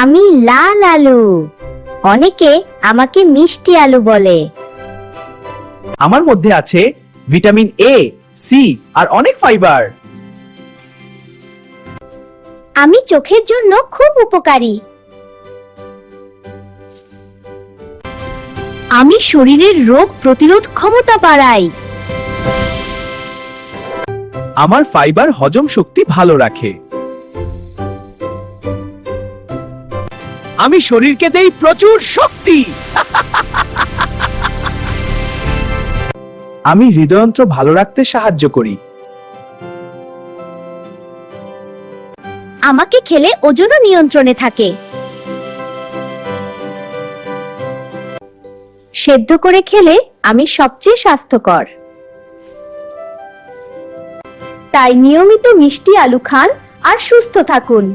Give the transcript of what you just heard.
আমি লাল আলু। অনেকে আমাকে মিষ্টি আলু বলে। আমার মধ্যে আছে ভিটামিন এ, সি আর অনেক ফাইবার। আমি চোখের জন্য খুব উপকারী। আমি শরীরের রোগ প্রতিরোধ ক্ষমতা বাড়াই। আমার ফাইবার হজম শক্তি ভালো রাখে। আমি শরীরকে দেই প্রচুর শক্তি। আমি হৃদয়যন্ত্র ভালো রাখতে সাহায্য করি। আমাকে খেলে ওজনও নিয়ন্ত্রণে থাকে। সেদ্ধ করে খেলে আমি সবচেয়ে স্বাস্থ্যকর। তাই নিয়মিত মিষ্টি আলু খান আর সুস্থ থাকুন।